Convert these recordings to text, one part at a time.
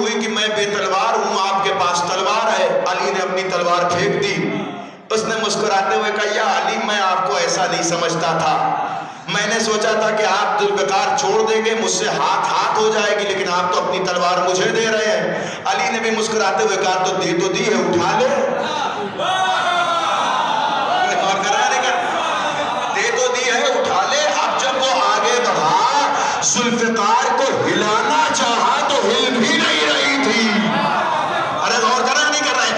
ہوئی کہ میں بے تلوار ہوں، آپ کے پاس تلوار ہے۔ علی نے اپنی تلوار پھینک دی۔ اس نے مسکراتے ہوئے کہا یا علی میں آپ کو ایسا نہیں سمجھتا تھا، میں نے سوچا تھا کہ آپ ذوالفقار چھوڑ دیں گے، مجھ سے ہاتھ ہو جائے گی، لیکن آپ تو اپنی تلوار مجھے دے رہے ہیں۔ علی نے بھی مسکراتے ہوئے کہا تو دی ہے، اٹھا لے۔ ذوالفقار کو ہلانا چاہا تو ہل بھی نہیں رہی تھی۔ ارے غور کر رہے نہیں کر رہے؟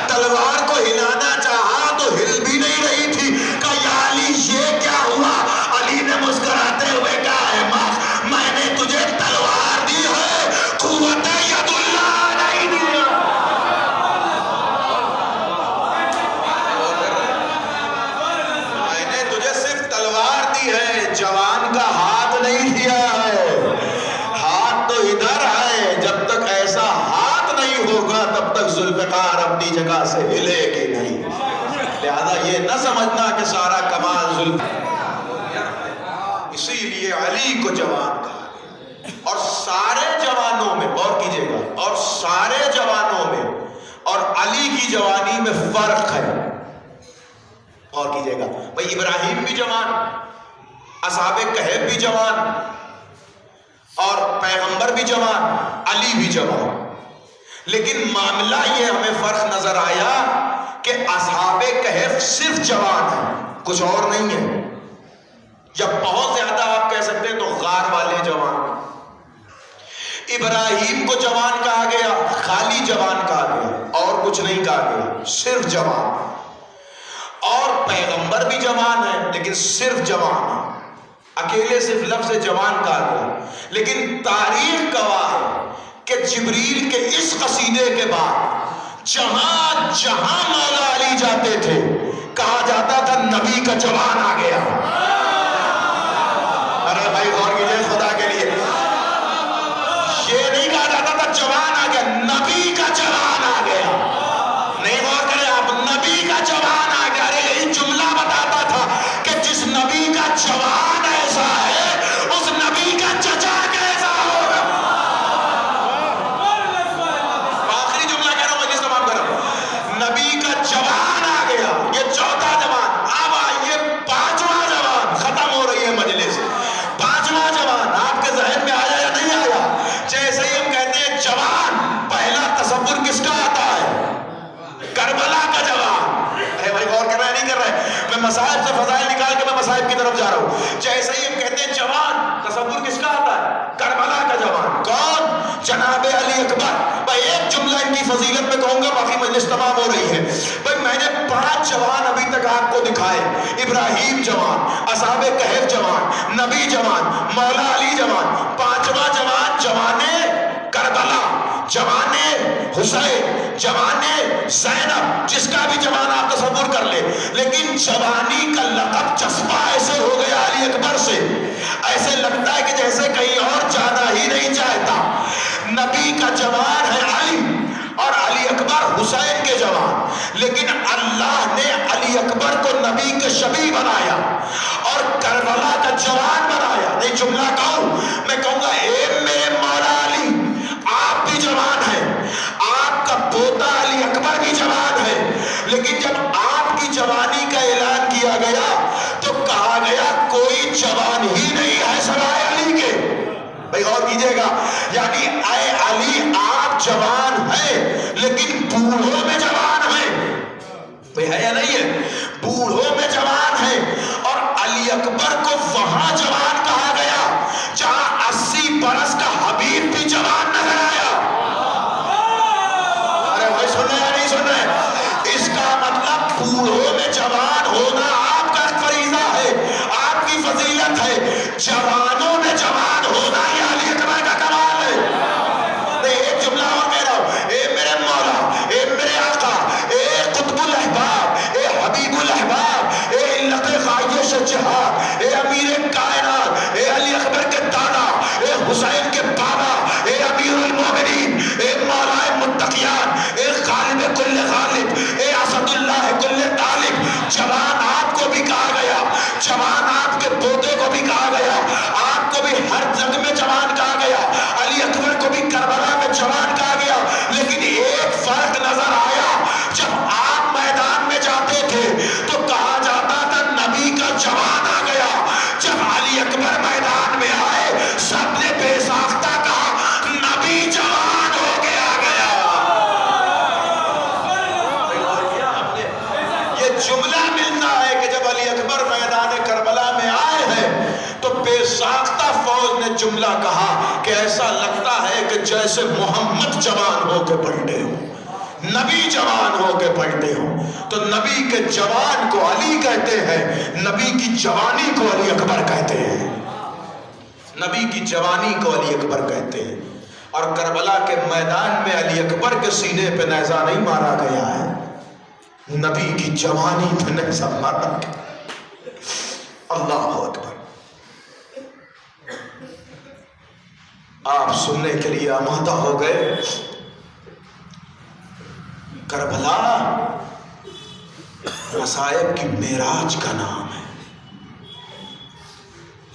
تلوار کو ہلانا چاہا تو ہل بھی نہیں رہی تھی۔ کہا یا علی یہ کیا ہوا؟ علی نے مسکراتے ہوئے کہا اے ماں میں نے تجھے تلوار دی ہے، قوت ید اللہ نہیں دیا۔ میں نے تجھے صرف تلوار دی ہے، جوان کا ہاتھ نہیں دیا ہے۔ ہاتھ تو ادھر ہے، جب تک ایسا ہاتھ نہیں ہوگا تب تک ذوالفقار اپنی جگہ سے ہلے گی نہیں۔ لہذا یہ نہ سمجھنا کہ سارا کمال ذوالفقار، اسی لیے علی کو جوان کہا۔ اور سارے جوانوں میں غور کیجئے گا، اور سارے جوانوں میں اور علی کی جوانی میں فرق ہے۔ غور کیجئے گا بھئی، ابراہیم بھی جوان، اصحاب کہف بھی جوان، اور پیغمبر بھی جوان، علی بھی جوان، لیکن معاملہ یہ ہمیں فرق نظر آیا کہ اصحاب کہف صرف جوان ہیں، کچھ اور نہیں ہے۔ جب بہت زیادہ آپ کہہ سکتے ہیں تو غار والے جوان۔ ابراہیم کو جوان کہا گیا، خالی جوان کہا گیا، اور کچھ نہیں کہا گیا، صرف جوان۔ اور پیغمبر بھی جوان ہے لیکن صرف جوان ہے، اکیلے صرف لفظ جوان کہا گیا۔ لیکن تاریخ گواہ ہے کہ جبریل کے اس قصیدے کے بعد جہاں جہاں مولا علی جاتے تھے کہا جاتا تھا نبی کا جوان آ گیا۔ ارے بھائی غور کیجئے خدا کے لیے، یہ نہیں کہا جاتا تھا جوان آ گیا، نبی کا جوان آ گیا۔ نہیں غور کریں آپ، نبی کا جوان آ گیا۔ ارے یہی جملہ بتاتا تھا کہ جس نبی کا جوان ایسا ہے اس نبی کا چچا کیسا ہوگا۔ آخری جملہ کہہ رہا ہوں، مجلس تمام کر رہا ہوں، نبی کا جوان آ گیا، یہ چوتھا جوان۔ اب آئیے پانچواں جوان، ختم ہو رہی ہے مجلس۔ پانچواں جوان آپ کے ذہن میں آیا یا نہیں آیا؟ جیسے ہی ہم کہتے ہیں جوان، پہلا تصور کس کا آتا ہے؟ کربلا کا جوان۔ ارے بھائی غور کر رہے ہیں نہیں کر رہے؟ میں مصائب سے فضائل نکال کے میں مصائب کی طرف جا رہا ہوں۔ جیسے ہی ہم کہتے ہیں جوان، تصور کس کا آتا ہے؟ کربلا کا جوان۔ کون؟ جناب علی اکبر۔ بھائی ایک جملہ ان کی فضیلت میں کہوں گا، باقی مجلس تمام ہو رہی ہے۔ بھائی میں نے 5 جوان ابھی تک آپ کو دکھائے، ابراہیم جوان، اصحاب کہف جوان، نبی جوان، مولا علی جوان۔ 5واں جوان جوانے کربلا، جوانے حسین، جوانے زینب، جس کا بھی جوان آپ تصور کر لیں، لیکن جوانی کا لقب چسپا ایسے ہو گیا علی اکبر سے، ایسے لگتا ہے کہ جیسے کہیں اور جانا ہی نہیں چاہتا۔ نبی کا جوان ہے علی، اور علی اکبر حسین کے جوان، لیکن اللہ نے علی اکبر کو نبی کے شبیہ بنایا اور کربلا کا جوان بنایا۔ نہیں جملہ کہوں، میں کہوں گا اے میرے مولا علی، آپ بھی جوان ہیں، آپ کا پوتا علی اکبر بھی جوان ہے، لیکن جب آپ کی جوانی کا اعلان کیا گیا تو کہا گیا کوئی جوان ہی نہیں ہے سوائے علی کے۔ بھئی غور کیجئے گا، یعنی اے علی آپ جوان ہیں لیکن بوڑھوں میں جوان ہیں۔ بھئی ہے یا نہیں ہے؟ بوڑھوں میں جوان ہیں، اور علی اکبر کو وہاں جوان کہا گیا جہاں 80 برس کا حبیب بھی جوان نظر آیا۔ ارے بھائی سن رہے یا نہیں سن رہے؟ اس کا مطلب بوڑھوں میں جوان ہونا آپ کا فریضہ ہے، آپ کی فضیلت ہے۔ جوانوں میں جوان ہونا یہ علی اکبر کا کمال ہے۔ ایک جملہ اور کہہ رہا ہوں، اے میرے مولا، اے میرے آقا، اے قطب الاحباب، اے حبیب الاحباب، اے علت خواہش جہاں، اے امیر کائنات، ایسا لگتا ہے کہ جیسے محمد جوان ہو کے پلٹے ہو، نبی جوان ہو کے پلٹے ہو۔ تو نبی کے جوان کو علی کہتے ہیں، نبی کی جوانی کو علی اکبر کہتے ہیں، نبی کی جوانی کو علی اکبر کہتے ہیں۔ اور کربلا کے میدان میں علی اکبر کے سینے پہ نیزہ نہیں مارا گیا ہے، نبی کی جوانی پہ نیزہ مارا گیا۔ اللہ اکبر۔ آپ سننے کے لیے آمادہ ہو گئے؟ کربلا مصائب کی معراج کا نام ہے۔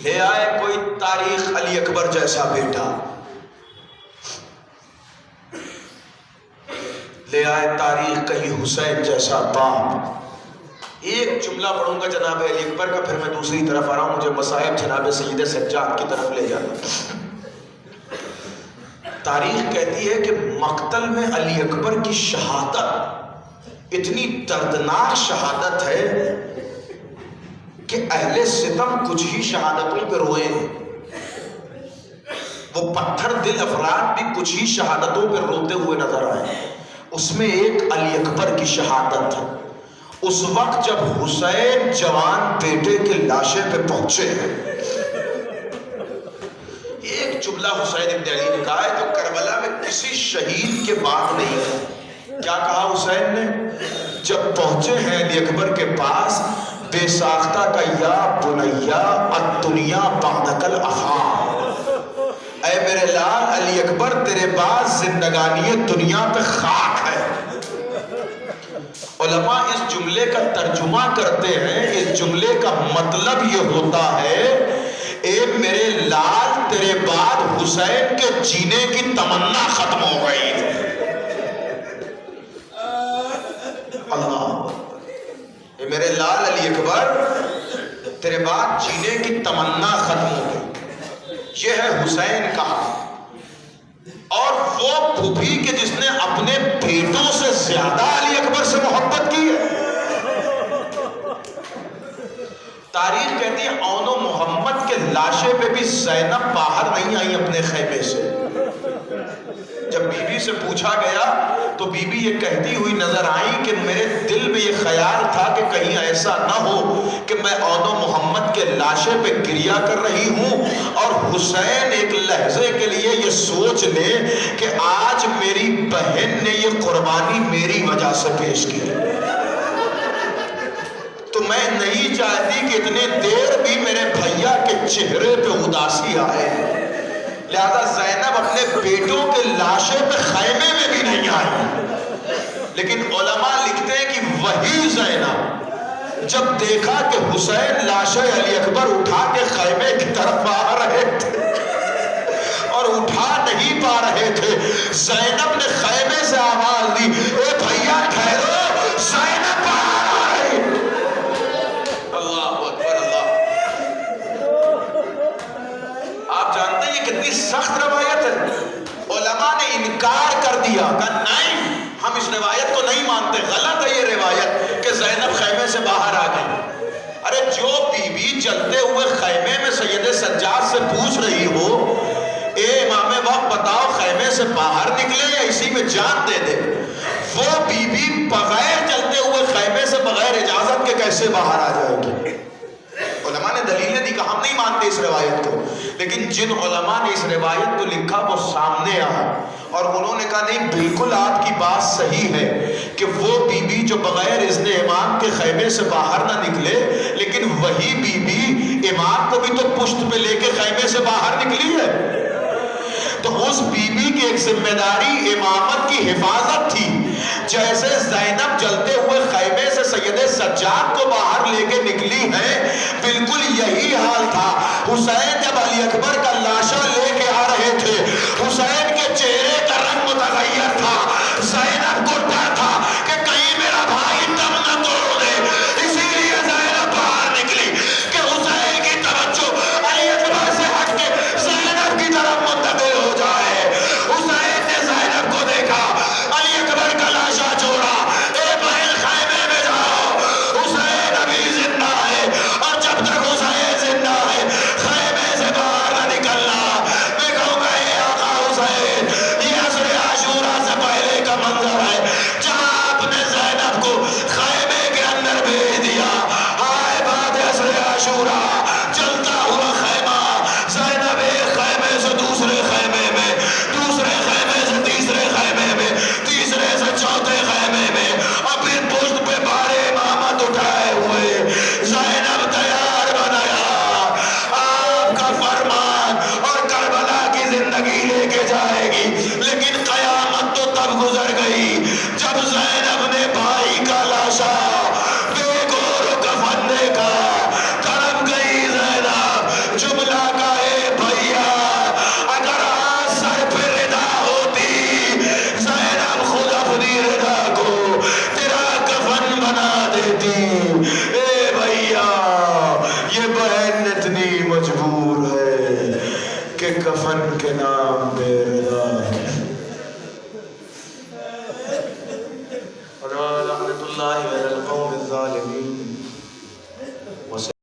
لے آئے کوئی تاریخ علی اکبر جیسا بیٹا، لے آئے تاریخ کہیں حسین جیسا باپ۔ ایک جملہ پڑھوں گا جناب علی اکبر کا، پھر میں دوسری طرف آ رہا ہوں، مجھے مصائب جناب سید سجاد کی طرف لے جانا۔ تاریخ کہتی ہے کہ مقتل میں علی اکبر کی شہادت اتنی دردناک شہادت ہے کہ اہل ستم کچھ ہی شہادتوں پہ روئے ہیں، وہ پتھر دل افراد بھی کچھ ہی شہادتوں پہ روتے ہوئے نظر آئے۔ اس میں ایک علی اکبر کی شہادت ہے۔ اس وقت جب حسین جوان بیٹے کے لاشے پہ پہنچے ہیں، ایک جملہ حسین ابن علی نے کہا ہے جو کربلا میں کسی شہید کے بعد نہیں ہے۔ کیا کہا حسین نے؟ جب پہنچے ہیں علی اکبر کے پاس، بے ساختہ کا یا بنیا الدنیا بعدک الافا، اے میرے لال علی اکبر تیرے بعد زندگانی دنیا پہ خاک ہے۔ علماء اس جملے کا ترجمہ کرتے ہیں، اس جملے کا مطلب یہ ہوتا ہے اے میرے لال تیرے بعد حسین کے جینے کی تمنا ختم ہو گئی۔ اللہ، اے میرے لال علی اکبر تیرے بعد جینے کی تمنا ختم ہو گئی۔ یہ ہے حسین کا، اور وہ پھوپھی کہ جس نے اپنے بیٹوں سے زیادہ علی اکبر سے محبت کی ہے۔ تاریخ کہتی ہے اون و محمد کے لاشے پہ بھی زینب باہر نہیں آئی اپنے خیمے سے۔ جب بی بی سے پوچھا گیا تو بی بی یہ کہتی ہوئی نظر آئی کہ میرے دل میں یہ خیال تھا کہ کہیں ایسا نہ ہو کہ میں اون و محمد کے لاشے پہ گریا کر رہی ہوں اور حسین ایک لحظے کے لیے یہ سوچ لے کہ آج میری بہن نے یہ قربانی میری وجہ سے پیش کی، تو میں نہیں چاہتی کہ اتنے دیر بھی میرے بھیا کے چہرے پہ اداسی آئے، لہذا زینب اپنے بیٹوں کے لاشے پہ خیمے میں بھی نہیں آئی۔ لیکن علماء لکھتے ہیں کہ وہی زینب جب دیکھا کہ حسین لاشے علی اکبر اٹھا کے خیمے کی طرف آ رہے تھے اور اٹھا نہیں پا رہے تھے، زینب نے خیمے سے آواز دی، اے بھیا ٹھہرو، زینب باہر آ رہی۔ اللہ اکبر اللہ۔ آپ جانتے ہیں یہ کتنی سخت روایت ہے؟ علماء نے انکار کر دیا، کہا نہیں ہم اس روایت کو نہیں مانتے، غلط ہے یہ روایت کہ زینب خیمے سے باہر آ گئی۔ ارے جو بی بی جلتے ہوئے خیمے میں سید سجاد سے پوچھ رہی ہو اے امام وقت بتاؤ خیمے سے باہر نکلے یا اسی میں جان دے دے، وہ بی بی بغیر جلتے ہوئے خیمے سے بغیر اجازت کے کیسے باہر آ جائے گی؟ علماء نے دلیلیں دی کہ ہم نہیں مانتے اس روایت کو، لیکن جن علماء نے اس روایت کو لکھا وہ سامنے آیا اور انہوں نے کہا نہیں بالکل آپ کی بات صحیح ہے کہ وہ بی بی جو بغیر اذن امام کے خیمے سے باہر نہ نکلے، لیکن وہی بی بی امام کو بھی تو پشت پہ لے کے خیمے سے باہر نکلی ہے۔ تو اس بی بی کی ایک ذمہ داری امامت کی حفاظت تھی، جیسے زینب جلتے ہوئے خیمے سے سید سجاد کو باہر لے کے نکلی ہے، بالکل یہی حال تھا۔ حسین جب علی اکبر کا لاشا لے کے آ رہے تھے، حسین کے چہرے کا رنگ متغیر تھا، زینب کو ڈر تھا کہ کہیں میرا بھائی دم نہ توڑ دے، اسی لیے زینب باہر نکلی کہ حسین کی توجہ علی اکبر سے ہٹ کے زینب کی طرف منتقل ہو جائے۔ حسین نے زینب کو دیکھا، علی اکبر کا لاشا چھوڑا، اے بہن خیمے میں جاؤ، حسین ابھی زندہ ہے اور جب تک حسین زندہ ہے خیمے سے باہر نہ نکلنا۔ زندگی لے کے جائے گی، لیکن قیامت تو تب گزر گئی جب زینب نے بھائی کا لاشا بے گور و کفن دیکھا۔ تڑپ گئی زینب، جملہ کا اے بھیا اگر آج سر پہ ردا ہوتی، زینب خود اپنی ردا کو تیرا کفن بنا دیتی۔ اے بھیا یہ بہن اتنی مجبور ہے کہ کفن کے نام پہ